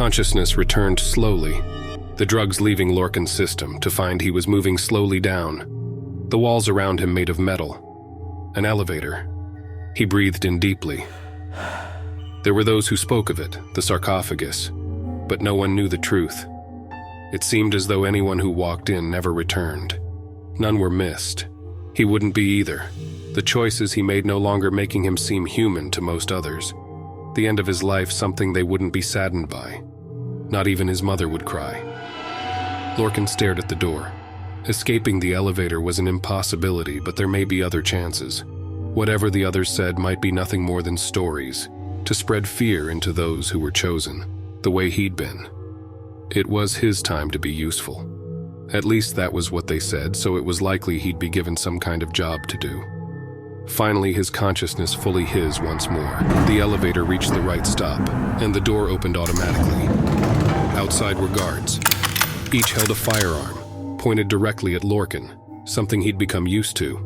Consciousness returned slowly, the drugs leaving Lorcan's system, to find he was moving slowly down, the walls around him made of metal. An elevator. He breathed in deeply. There were those who spoke of it, the sarcophagus, but no one knew the truth. It seemed as though anyone who walked in never returned. None were missed. He wouldn't be either. The choices he made no longer making him seem human to most others. The end of his life something they wouldn't be saddened by. Not even his mother would cry. Lorcan stared at the door. Escaping the elevator was an impossibility, but there may be other chances. Whatever the others said might be nothing more than stories, to spread fear into those who were chosen, the way he'd been. It was his time to be useful. At least that was what they said, so it was likely he'd be given some kind of job to do. Finally, his consciousness fully his once more. The elevator reached the right stop, and the door opened automatically. Outside were guards. Each held a firearm, pointed directly at Lorcan, something he'd become used to.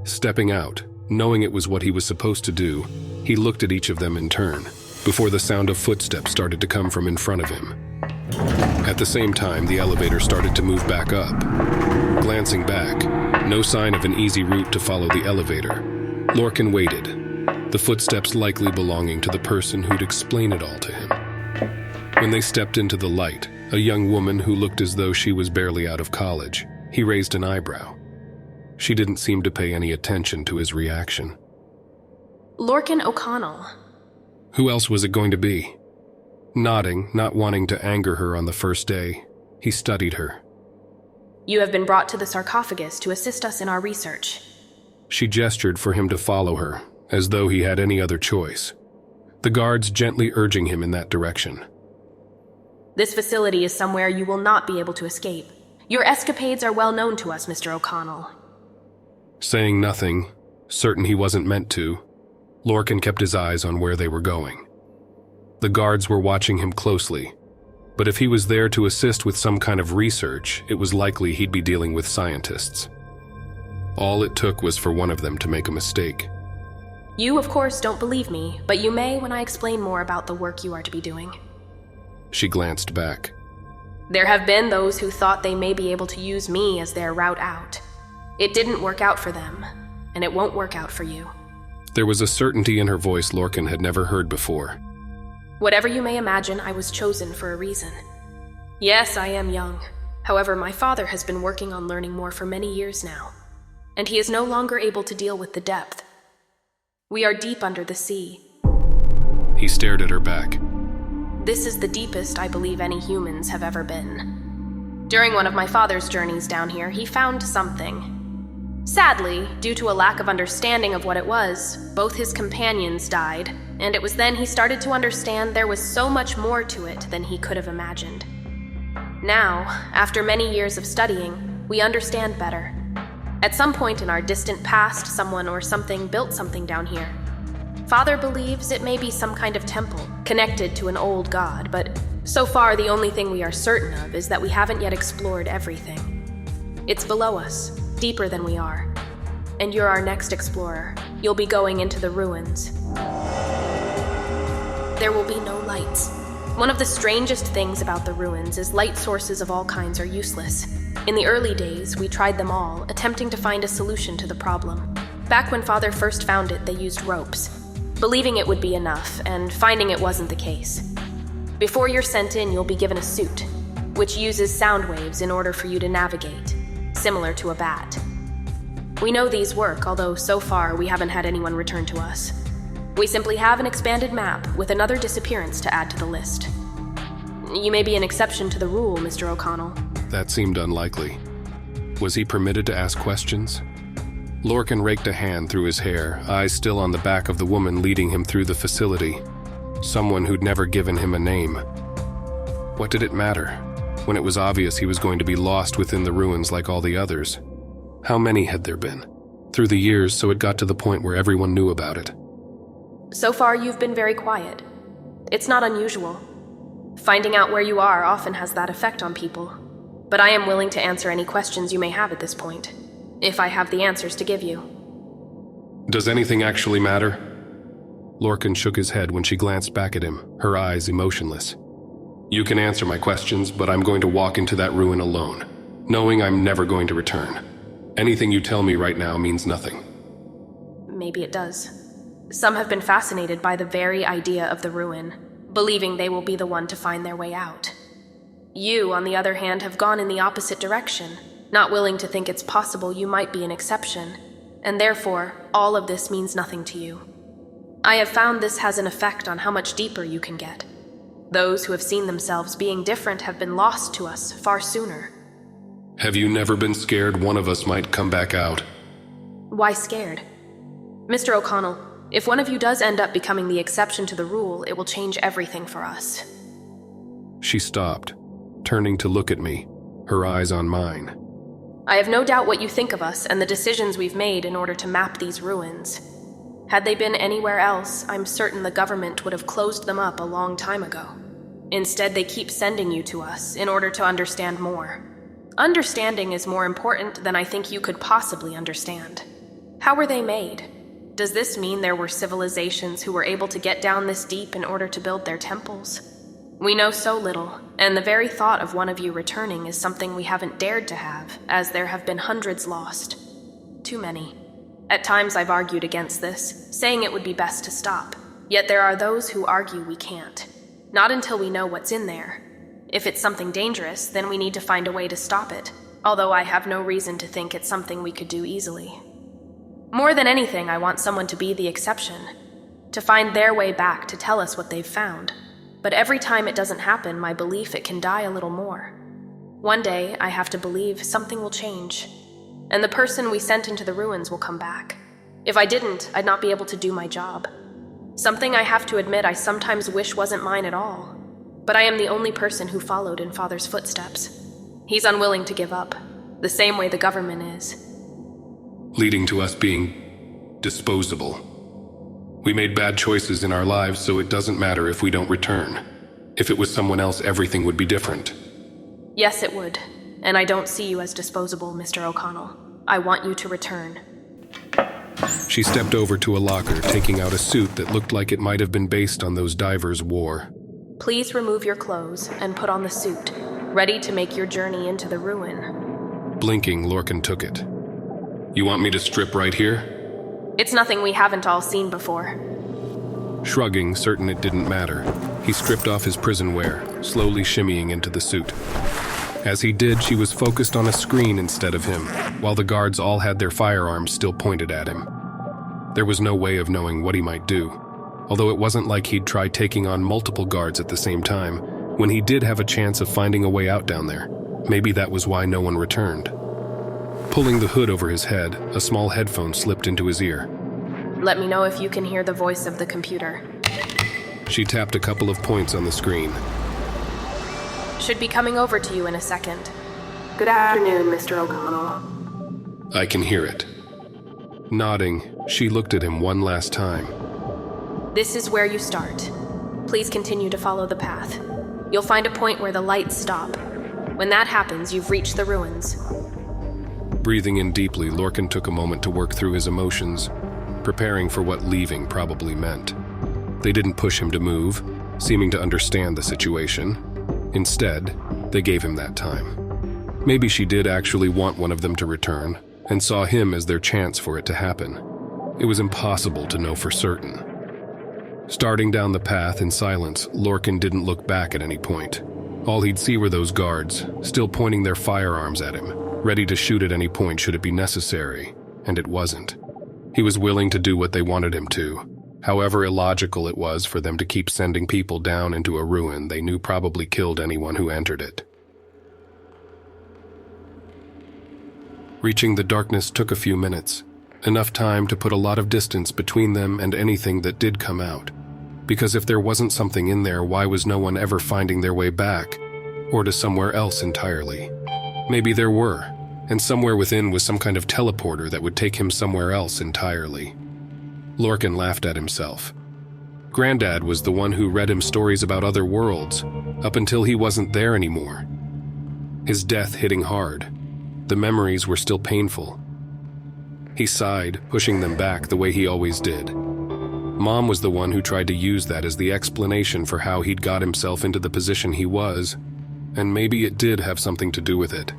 Stepping out, knowing it was what he was supposed to do, he looked at each of them in turn, before the sound of footsteps started to come from in front of him. At the same time, the elevator started to move back up. Glancing back, no sign of an easy route to follow the elevator. Lorcan waited, the footsteps likely belonging to the person who'd explain it all to him. When they stepped into the light, a young woman who looked as though she was barely out of college, he raised an eyebrow. She didn't seem to pay any attention to his reaction. Lorcan O'Connell. Who else was it going to be? Nodding, not wanting to anger her on the first day, he studied her. You have been brought to the sarcophagus to assist us in our research. She gestured for him to follow her, as though he had any other choice. The guards gently urging him in that direction. This facility is somewhere you will not be able to escape. Your escapades are well known to us, Mr. O'Connell. Saying nothing, certain he wasn't meant to, Lorcan kept his eyes on where they were going. The guards were watching him closely, but if he was there to assist with some kind of research, it was likely he'd be dealing with scientists. All it took was for one of them to make a mistake. You, of course, don't believe me, but you may when I explain more about the work you are to be doing. She glanced back. There have been those who thought they may be able to use me as their route out. It didn't work out for them, and it won't work out for you. There was a certainty in her voice Lorcan had never heard before. Whatever you may imagine, I was chosen for a reason. Yes, I am young. However, my father has been working on learning more for many years now, and he is no longer able to deal with the depth. We are deep under the sea. He stared at her back. This is the deepest I believe any humans have ever been. During one of my father's journeys down here, he found something. Sadly, due to a lack of understanding of what it was, both his companions died, and it was then he started to understand there was so much more to it than he could have imagined. Now, after many years of studying, we understand better. At some point in our distant past, someone or something built something down here. Father believes it may be some kind of temple, connected to an old god, but so far the only thing we are certain of is that we haven't yet explored everything. It's below us, deeper than we are. And you're our next explorer. You'll be going into the ruins. There will be no lights. One of the strangest things about the ruins is light sources of all kinds are useless. In the early days, we tried them all, attempting to find a solution to the problem. Back when Father first found it, they used ropes, believing it would be enough, and finding it wasn't the case. Before you're sent in, you'll be given a suit, which uses sound waves in order for you to navigate, similar to a bat. We know these work, although so far we haven't had anyone return to us. We simply have an expanded map with another disappearance to add to the list. You may be an exception to the rule, Mr. O'Connell. That seemed unlikely. Was he permitted to ask questions? Lorcan raked a hand through his hair, eyes still on the back of the woman leading him through the facility. Someone who'd never given him a name. What did it matter, when it was obvious he was going to be lost within the ruins like all the others? How many had there been? Through the years, so it got to the point where everyone knew about it. So far, you've been very quiet. It's not unusual. Finding out where you are often has that effect on people. But I am willing to answer any questions you may have at this point, if I have the answers to give you. Does anything actually matter? Lorcan shook his head when she glanced back at him, her eyes emotionless. You can answer my questions, but I'm going to walk into that ruin alone, knowing I'm never going to return. Anything you tell me right now means nothing. Maybe it does. Some have been fascinated by the very idea of the ruin, believing they will be the one to find their way out. You, on the other hand, have gone in the opposite direction, not willing to think it's possible you might be an exception, and therefore, all of this means nothing to you. I have found this has an effect on how much deeper you can get. Those who have seen themselves being different have been lost to us far sooner. Have you never been scared one of us might come back out? Why scared? Mr. O'Connell, if one of you does end up becoming the exception to the rule, it will change everything for us. She stopped, turning to look at me, her eyes on mine. I have no doubt what you think of us and the decisions we've made in order to map these ruins. Had they been anywhere else, I'm certain the government would have closed them up a long time ago. Instead, they keep sending you to us in order to understand more. Understanding is more important than I think you could possibly understand. How were they made? Does this mean there were civilizations who were able to get down this deep in order to build their temples? We know so little, and the very thought of one of you returning is something we haven't dared to have, as there have been hundreds lost. Too many. At times I've argued against this, saying it would be best to stop. Yet there are those who argue we can't. Not until we know what's in there. If it's something dangerous, then we need to find a way to stop it, although I have no reason to think it's something we could do easily. More than anything, I want someone to be the exception, to find their way back to tell us what they've found. But every time it doesn't happen, my belief it can die a little more. One day, I have to believe something will change, and the person we sent into the ruins will come back. If I didn't, I'd not be able to do my job. Something I have to admit I sometimes wish wasn't mine at all. But I am the only person who followed in Father's footsteps. He's unwilling to give up, the same way the government is. Leading to us being disposable. We made bad choices in our lives, so it doesn't matter if we don't return. If it was someone else, everything would be different. Yes, it would. And I don't see you as disposable, Mr. O'Connell. I want you to return. She stepped over to a locker, taking out a suit that looked like it might have been based on those divers wore. Please remove your clothes and put on the suit, ready to make your journey into the ruin. Blinking, Lorcan took it. You want me to strip right here? It's nothing we haven't all seen before. Shrugging, certain it didn't matter, he stripped off his prison wear, slowly shimmying into the suit. As he did, she was focused on a screen instead of him, while the guards all had their firearms still pointed at him. There was no way of knowing what he might do, although it wasn't like he'd try taking on multiple guards at the same time. When he did have a chance of finding a way out down there, maybe that was why no one returned. Pulling the hood over his head, a small headphone slipped into his ear. Let me know if you can hear the voice of the computer. She tapped a couple of points on the screen. Should be coming over to you in a second. Good afternoon, Mr. O'Connell. I can hear it. Nodding, she looked at him one last time. This is where you start. Please continue to follow the path. You'll find a point where the lights stop. When that happens, you've reached the ruins. Breathing in deeply, Lorcan took a moment to work through his emotions, preparing for what leaving probably meant. They didn't push him to move, seeming to understand the situation. Instead, they gave him that time. Maybe she did actually want one of them to return, and saw him as their chance for it to happen. It was impossible to know for certain. Starting down the path in silence, Lorcan didn't look back at any point. All he'd see were those guards, still pointing their firearms at him, ready to shoot at any point should it be necessary, and it wasn't. He was willing to do what they wanted him to, however illogical it was for them to keep sending people down into a ruin they knew probably killed anyone who entered it. Reaching the darkness took a few minutes, enough time to put a lot of distance between them and anything that did come out. Because if there wasn't something in there, why was no one ever finding their way back, or to somewhere else entirely? Maybe there were, and somewhere within was some kind of teleporter that would take him somewhere else entirely. Lorcan laughed at himself. Granddad was the one who read him stories about other worlds, up until he wasn't there anymore. His death hitting hard. The memories were still painful. He sighed, pushing them back the way he always did. Mom was the one who tried to use that as the explanation for how he'd got himself into the position he was, and maybe it did have something to do with it.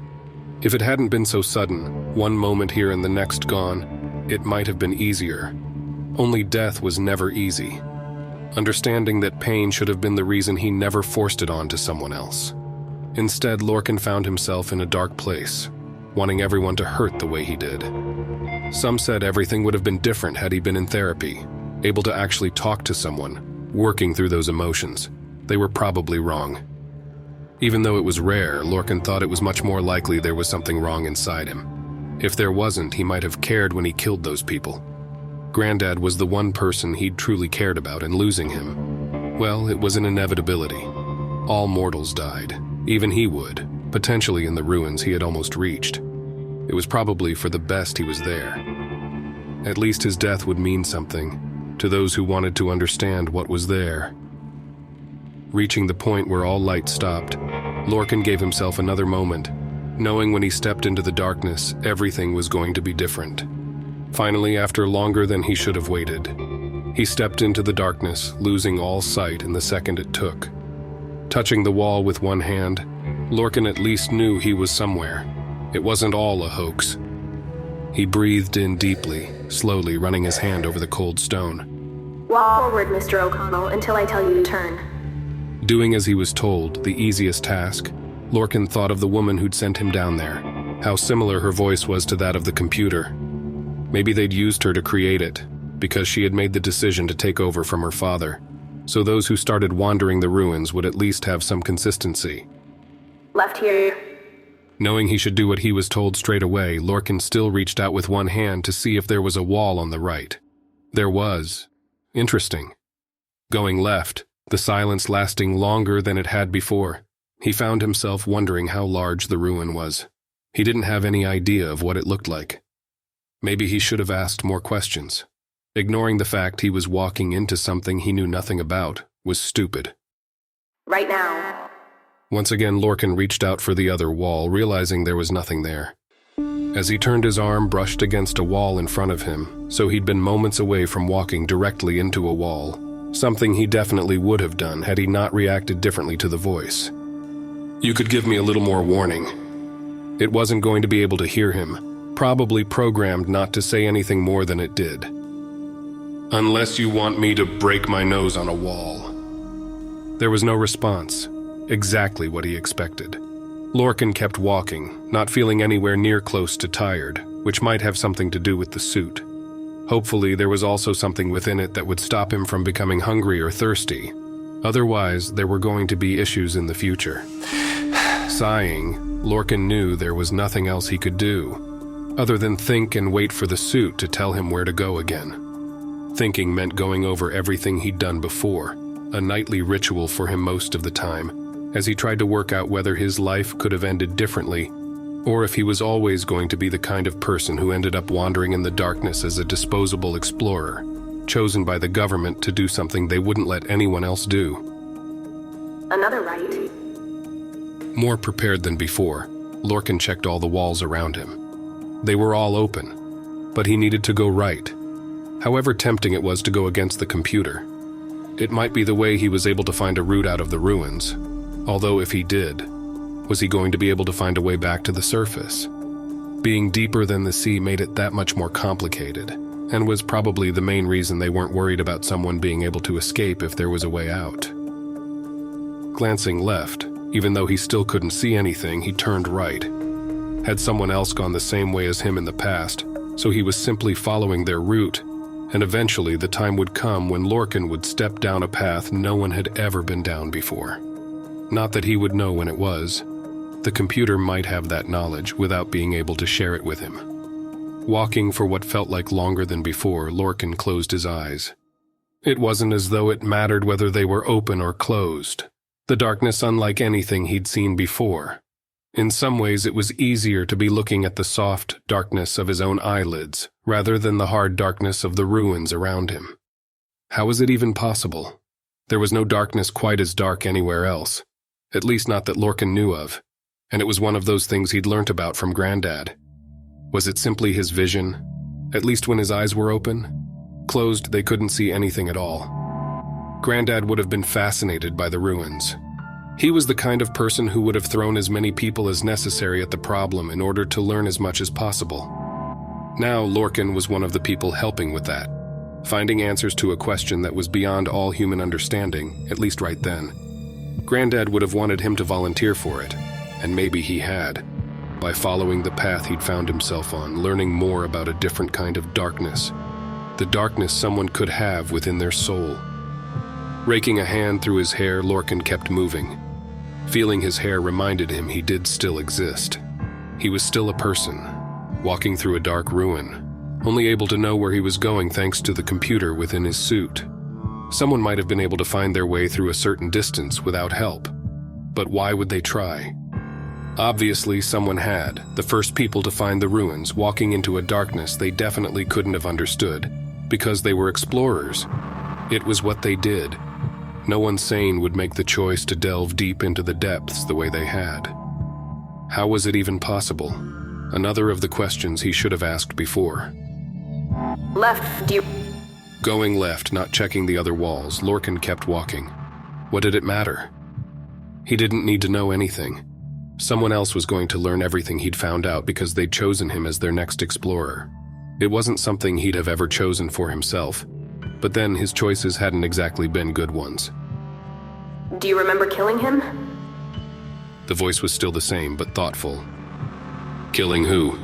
If it hadn't been so sudden, one moment here and the next gone, it might have been easier. Only death was never easy. Understanding that pain should have been the reason he never forced it on to someone else. Instead, Lorcan found himself in a dark place, wanting everyone to hurt the way he did. Some said everything would have been different had he been in therapy, able to actually talk to someone, working through those emotions. They were probably wrong. Even though it was rare, Lorcan thought it was much more likely there was something wrong inside him. If there wasn't, he might have cared when he killed those people. Granddad was the one person he'd truly cared about, and losing him, well, it was an inevitability. All mortals died. Even he would, potentially in the ruins he had almost reached. It was probably for the best he was there. At least his death would mean something to those who wanted to understand what was there. Reaching the point where all light stopped, Lorcan gave himself another moment, knowing when he stepped into the darkness, everything was going to be different. Finally, after longer than he should have waited, he stepped into the darkness, losing all sight in the second it took. Touching the wall with one hand, Lorcan at least knew he was somewhere. It wasn't all a hoax. He breathed in deeply, slowly running his hand over the cold stone. Walk forward, Mr. O'Connell, until I tell you to turn. Doing as he was told, the easiest task, Lorcan thought of the woman who'd sent him down there, how similar her voice was to that of the computer. Maybe they'd used her to create it, because she had made the decision to take over from her father, so those who started wandering the ruins would at least have some consistency. Left here. Knowing he should do what he was told straight away, Lorcan still reached out with one hand to see if there was a wall on the right. There was. Interesting. Going left, the silence lasting longer than it had before, he found himself wondering how large the ruin was. He didn't have any idea of what it looked like. Maybe he should have asked more questions. Ignoring the fact he was walking into something he knew nothing about was stupid. Right now. Once again, Lorcan reached out for the other wall, realizing there was nothing there. As he turned, his arm brushed against a wall in front of him, so he'd been moments away from walking directly into a wall. Something he definitely would have done had he not reacted differently to the voice. You could give me a little more warning. It wasn't going to be able to hear him, probably programmed not to say anything more than it did. Unless you want me to break my nose on a wall. There was no response, exactly what he expected. Lorcan kept walking, not feeling anywhere near close to tired, which might have something to do with the suit. Hopefully, there was also something within it that would stop him from becoming hungry or thirsty. Otherwise, there were going to be issues in the future. Sighing, Lorcan knew there was nothing else he could do, other than think and wait for the suit to tell him where to go again. Thinking meant going over everything he'd done before, a nightly ritual for him most of the time, as he tried to work out whether his life could have ended differently, or if he was always going to be the kind of person who ended up wandering in the darkness as a disposable explorer, chosen by the government to do something they wouldn't let anyone else do. Another right. More prepared than before, Lorcan checked all the walls around him. They were all open, but he needed to go right. However tempting it was to go against the computer. It might be the way he was able to find a route out of the ruins, although if he did, was he going to be able to find a way back to the surface? Being deeper than the sea made it that much more complicated, and was probably the main reason they weren't worried about someone being able to escape if there was a way out. Glancing left, even though he still couldn't see anything, he turned right. Had someone else gone the same way as him in the past, so he was simply following their route, and eventually the time would come when Lorcan would step down a path no one had ever been down before. Not that he would know when it was. The computer might have that knowledge without being able to share it with him. Walking for what felt like longer than before, Lorcan closed his eyes. It wasn't as though it mattered whether they were open or closed. The darkness unlike anything he'd seen before. In some ways, it was easier to be looking at the soft darkness of his own eyelids, rather than the hard darkness of the ruins around him. How was it even possible? There was no darkness quite as dark anywhere else, at least not that Lorcan knew of, and it was one of those things he'd learnt about from Granddad. Was it simply his vision, at least when his eyes were open? Closed, they couldn't see anything at all. Granddad would have been fascinated by the ruins. He was the kind of person who would have thrown as many people as necessary at the problem in order to learn as much as possible. Now, Lorcan was one of the people helping with that, finding answers to a question that was beyond all human understanding, at least right then. Granddad would have wanted him to volunteer for it, and maybe he had, by following the path he'd found himself on, learning more about a different kind of darkness, the darkness someone could have within their soul. Raking a hand through his hair, Lorcan kept moving. Feeling his hair reminded him he did still exist. He was still a person, walking through a dark ruin, only able to know where he was going thanks to the computer within his suit. Someone might have been able to find their way through a certain distance without help, but why would they try? Obviously, someone had, the first people to find the ruins, walking into a darkness they definitely couldn't have understood, because they were explorers. It was what they did. No one sane would make the choice to delve deep into the depths the way they had. How was it even possible? Another of the questions he should have asked before. Left, do you... Going left, not checking the other walls, Lorcan kept walking. What did it matter? He didn't need to know anything. Someone else was going to learn everything he'd found out because they'd chosen him as their next explorer. It wasn't something he'd have ever chosen for himself, but then his choices hadn't exactly been good ones. Do you remember killing him? The voice was still the same, but thoughtful. Killing who?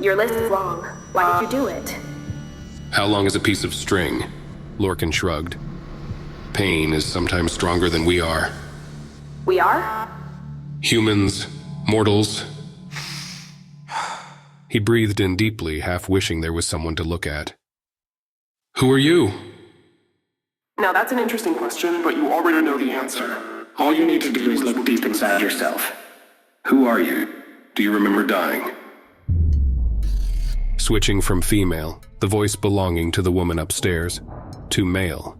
Your list is long. Why did you do it? How long is a piece of string? Lorcan shrugged. Pain is sometimes stronger than we are. We are? Humans, mortals. He breathed in deeply, half wishing there was someone to look at. Who are you? Now that's an interesting question, but you already know the answer. All you need to do is look deep inside yourself. Who are you? Do you remember dying? Switching from female, the voice belonging to the woman upstairs, to male.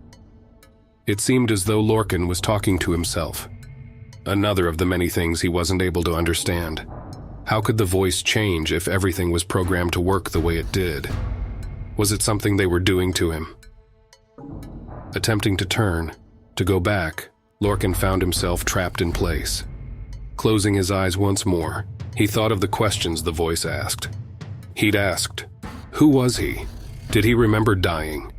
It seemed as though Lorcan was talking to himself. Another of the many things he wasn't able to understand. How could the voice change if everything was programmed to work the way it did? Was it something they were doing to him? Attempting to turn, to go back, Lorcan found himself trapped in place. Closing his eyes once more, he thought of the questions the voice asked. He'd asked, who was he? Did he remember dying?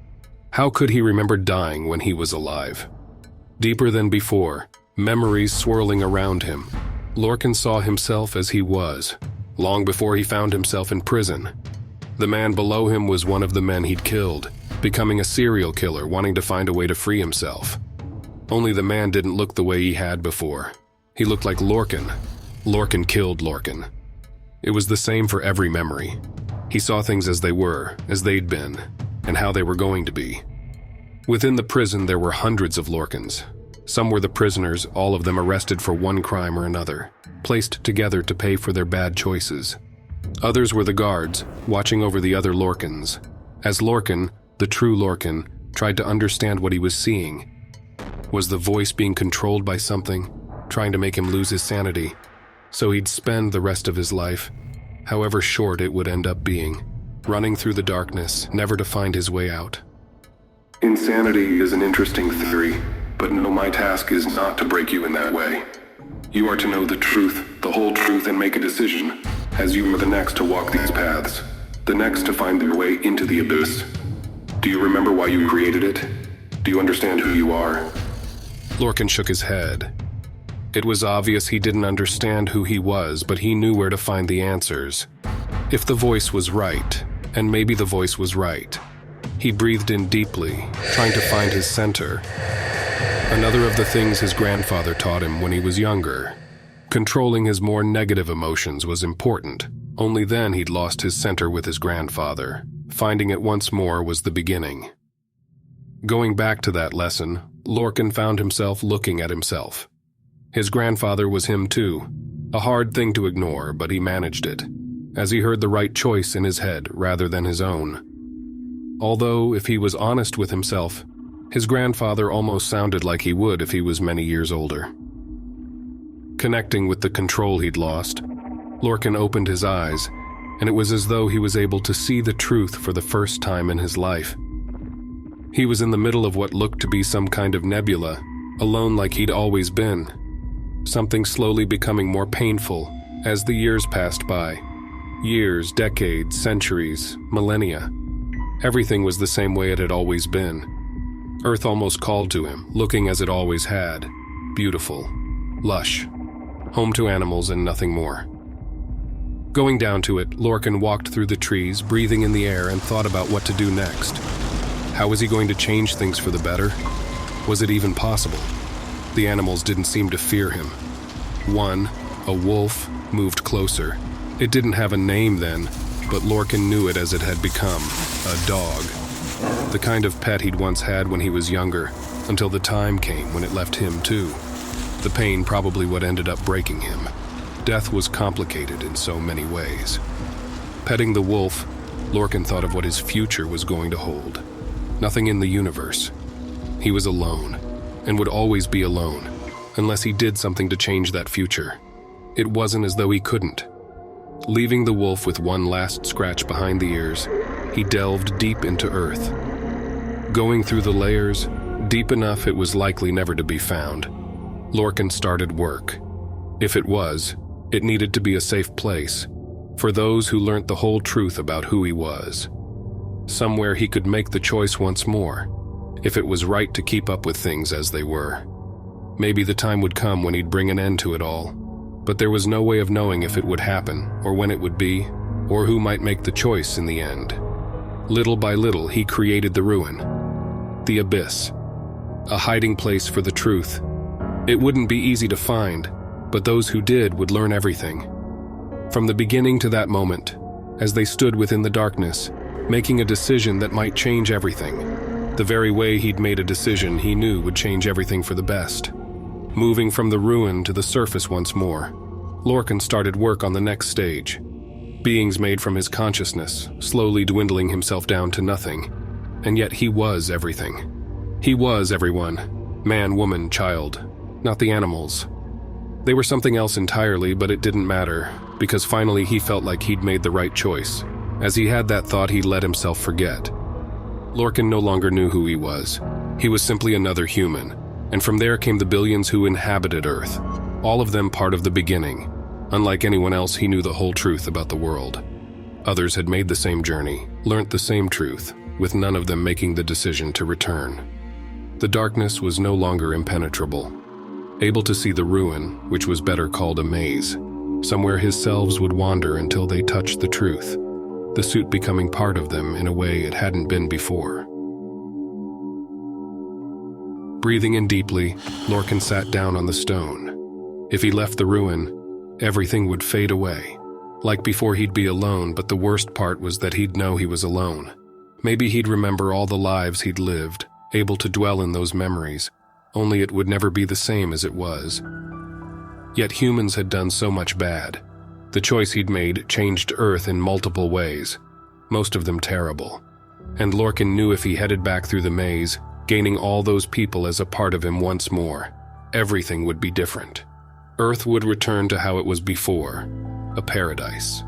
How could he remember dying when he was alive? Deeper than before, memories swirling around him, Lorcan saw himself as he was, long before he found himself in prison. The man below him was one of the men he'd killed, becoming a serial killer wanting to find a way to free himself. Only the man didn't look the way he had before. He looked like Lorcan. Lorcan killed Lorcan. It was the same for every memory. He saw things as they were, as they'd been, and how they were going to be. Within the prison there were hundreds of Lorcans. Some were the prisoners, all of them arrested for one crime or another, placed together to pay for their bad choices. Others were the guards, watching over the other Lorcans. As Lorcan, the true Lorcan, tried to understand what he was seeing. Was the voice being controlled by something, trying to make him lose his sanity, so he'd spend the rest of his life, however short it would end up being, running through the darkness, never to find his way out? Insanity is an interesting theory, but no, my task is not to break you in that way. You are to know the truth, the whole truth, and make a decision, as you are the next to walk these paths, the next to find their way into the abyss. Do you remember why you created it? Do you understand who you are? Lorcan shook his head. It was obvious he didn't understand who he was, but he knew where to find the answers. If the voice was right, and maybe the voice was right. He breathed in deeply, trying to find his center. Another of the things his grandfather taught him when he was younger. Controlling his more negative emotions was important. Only then he'd lost his center with his grandfather. Finding it once more was the beginning. Going back to that lesson, Lorcan found himself looking at himself. His grandfather was him too. A hard thing to ignore, but he managed it, as he heard the right choice in his head rather than his own. Although, if he was honest with himself, his grandfather almost sounded like he would if he was many years older. Connecting with the control he'd lost, Lorcan opened his eyes, and it was as though he was able to see the truth for the first time in his life. He was in the middle of what looked to be some kind of nebula, alone like he'd always been. Something slowly becoming more painful as the years passed by. Years, decades, centuries, millennia. Everything was the same way it had always been. Earth almost called to him, looking as it always had. Beautiful. Lush. Home to animals and nothing more. Going down to it, Lorcan walked through the trees, breathing in the air, and thought about what to do next. How was he going to change things for the better? Was it even possible? The animals didn't seem to fear him. One, a wolf, moved closer. It didn't have a name then, but Lorcan knew it as it had become, a dog. The kind of pet he'd once had when he was younger, until the time came when it left him too. The pain probably what ended up breaking him. Death was complicated in so many ways. Petting the wolf, Lorcan thought of what his future was going to hold. Nothing in the universe. He was alone, and would always be alone, unless he did something to change that future. It wasn't as though he couldn't. Leaving the wolf with one last scratch behind the ears, he delved deep into Earth. Going through the layers, deep enough it was likely never to be found, Lorcan started work. If it was, it needed to be a safe place, for those who learnt the whole truth about who he was. Somewhere he could make the choice once more, if it was right to keep up with things as they were. Maybe the time would come when he'd bring an end to it all, but there was no way of knowing if it would happen, or when it would be, or who might make the choice in the end. Little by little, he created the ruin, the abyss, a hiding place for the truth. It wouldn't be easy to find, but those who did would learn everything. From the beginning to that moment, as they stood within the darkness, making a decision that might change everything, the very way he'd made a decision he knew would change everything for the best. Moving from the ruin to the surface once more, Lorcan started work on the next stage. Beings made from his consciousness, slowly dwindling himself down to nothing. And yet he was everything. He was everyone. Man, woman, child. Not the animals. They were something else entirely, but it didn't matter, because finally he felt like he'd made the right choice. As he had that thought, he let himself forget. Lorcan no longer knew who he was. He was simply another human, and from there came the billions who inhabited Earth, all of them part of the beginning. Unlike anyone else, he knew the whole truth about the world. Others had made the same journey, learnt the same truth, with none of them making the decision to return. The darkness was no longer impenetrable. Able to see the ruin, which was better called a maze, somewhere his selves would wander until they touched the truth, the suit becoming part of them in a way it hadn't been before. Breathing in deeply, Lorcan sat down on the stone. If he left the ruin, everything would fade away. Like before, he'd be alone, but the worst part was that he'd know he was alone. Maybe he'd remember all the lives he'd lived, able to dwell in those memories, only it would never be the same as it was. Yet humans had done so much bad. The choice he'd made changed Earth in multiple ways, most of them terrible. And Lorcan knew if he headed back through the maze, gaining all those people as a part of him once more, everything would be different. Earth would return to how it was before, a paradise.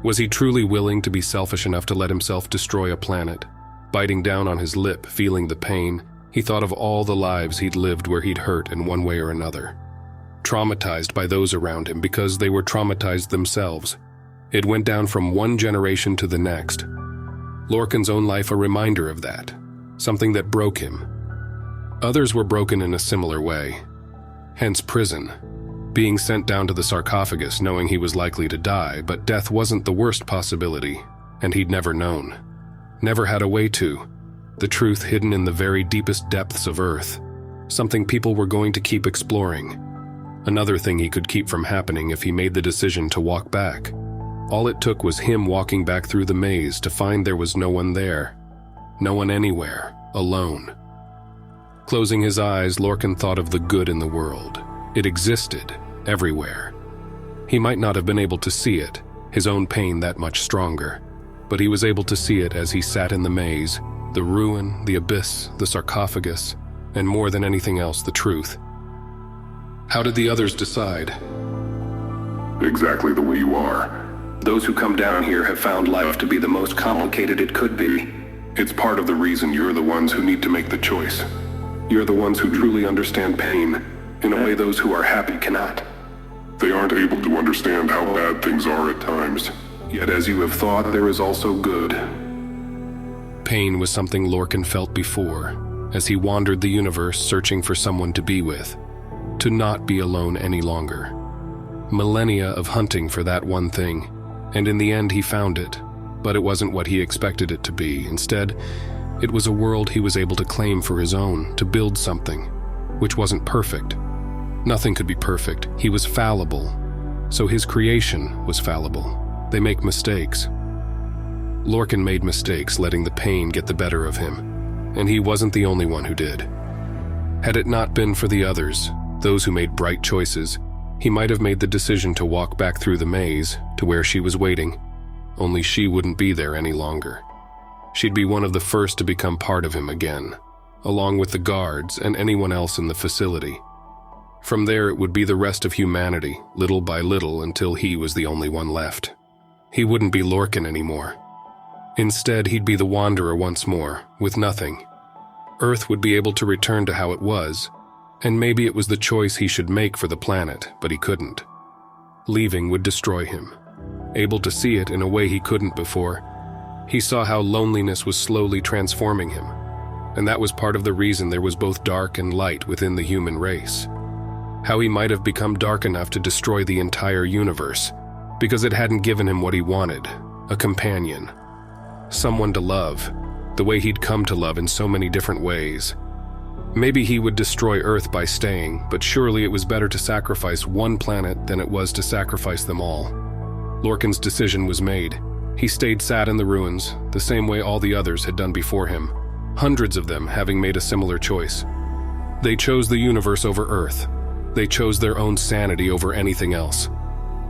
Was he truly willing to be selfish enough to let himself destroy a planet? Biting down on his lip, feeling the pain, he thought of all the lives he'd lived where he'd hurt in one way or another. Traumatized by those around him because they were traumatized themselves. It went down from one generation to the next. Lorcan's own life a reminder of that, something that broke him. Others were broken in a similar way. Hence prison. Being sent down to the sarcophagus knowing he was likely to die, but death wasn't the worst possibility, and he'd never known. Never had a way to. The truth hidden in the very deepest depths of Earth. Something people were going to keep exploring. Another thing he could keep from happening if he made the decision to walk back. All it took was him walking back through the maze to find there was no one there. No one anywhere, alone. Closing his eyes, Lorcan thought of the good in the world. It existed, everywhere. He might not have been able to see it, his own pain that much stronger, but he was able to see it as he sat in the maze, the ruin, the abyss, the sarcophagus, and more than anything else, the truth. How did the others decide? Exactly the way you are. Those who come down here have found life to be the most complicated it could be. It's part of the reason you're the ones who need to make the choice. You're the ones who truly understand pain, in a way those who are happy cannot. They aren't able to understand how bad things are at times. Yet as you have thought, there is also good. Pain was something Lorcan felt before, as he wandered the universe searching for someone to be with, to not be alone any longer. Millennia of hunting for that one thing, and in the end he found it, but it wasn't what he expected it to be. Instead, it was a world he was able to claim for his own, to build something, which wasn't perfect. Nothing could be perfect. He was fallible, so his creation was fallible. They make mistakes. Lorcan made mistakes, letting the pain get the better of him, and he wasn't the only one who did. Had it not been for the others, those who made bright choices, he might have made the decision to walk back through the maze to where she was waiting, only she wouldn't be there any longer. She'd be one of the first to become part of him again, along with the guards and anyone else in the facility. From there, it would be the rest of humanity, little by little, until he was the only one left. He wouldn't be Lorcan anymore. Instead, he'd be the Wanderer once more, with nothing. Earth would be able to return to how it was, and maybe it was the choice he should make for the planet, but he couldn't. Leaving would destroy him. Able to see it in a way he couldn't before, he saw how loneliness was slowly transforming him, and that was part of the reason there was both dark and light within the human race. How he might have become dark enough to destroy the entire universe, because it hadn't given him what he wanted, a companion. Someone to love, the way he'd come to love in so many different ways. Maybe he would destroy Earth by staying, but surely it was better to sacrifice one planet than it was to sacrifice them all. Lorcan's decision was made. He stayed sad in the ruins, the same way all the others had done before him, hundreds of them having made a similar choice. They chose the universe over Earth. They chose their own sanity over anything else.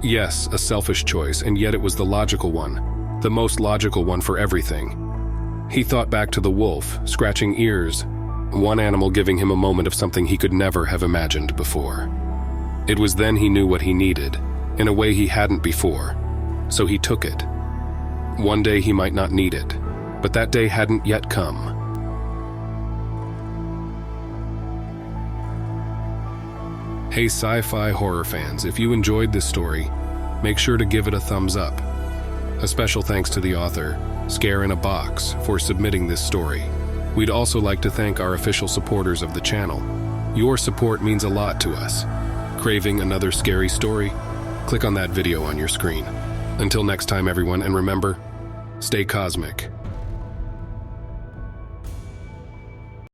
Yes, a selfish choice, and yet it was the logical one, the most logical one for everything. He thought back to the wolf, scratching ears, one animal giving him a moment of something he could never have imagined before. It was then he knew what he needed, in a way he hadn't before, so he took it. One day he might not need it, but that day hadn't yet come. Hey sci-fi horror fans, if you enjoyed this story, make sure to give it a thumbs up. A special thanks to the author, Scare in a Box, for submitting this story. We'd also like to thank our official supporters of the channel. Your support means a lot to us. Craving another scary story? Click on that video on your screen. Until next time everyone, and remember, stay cosmic.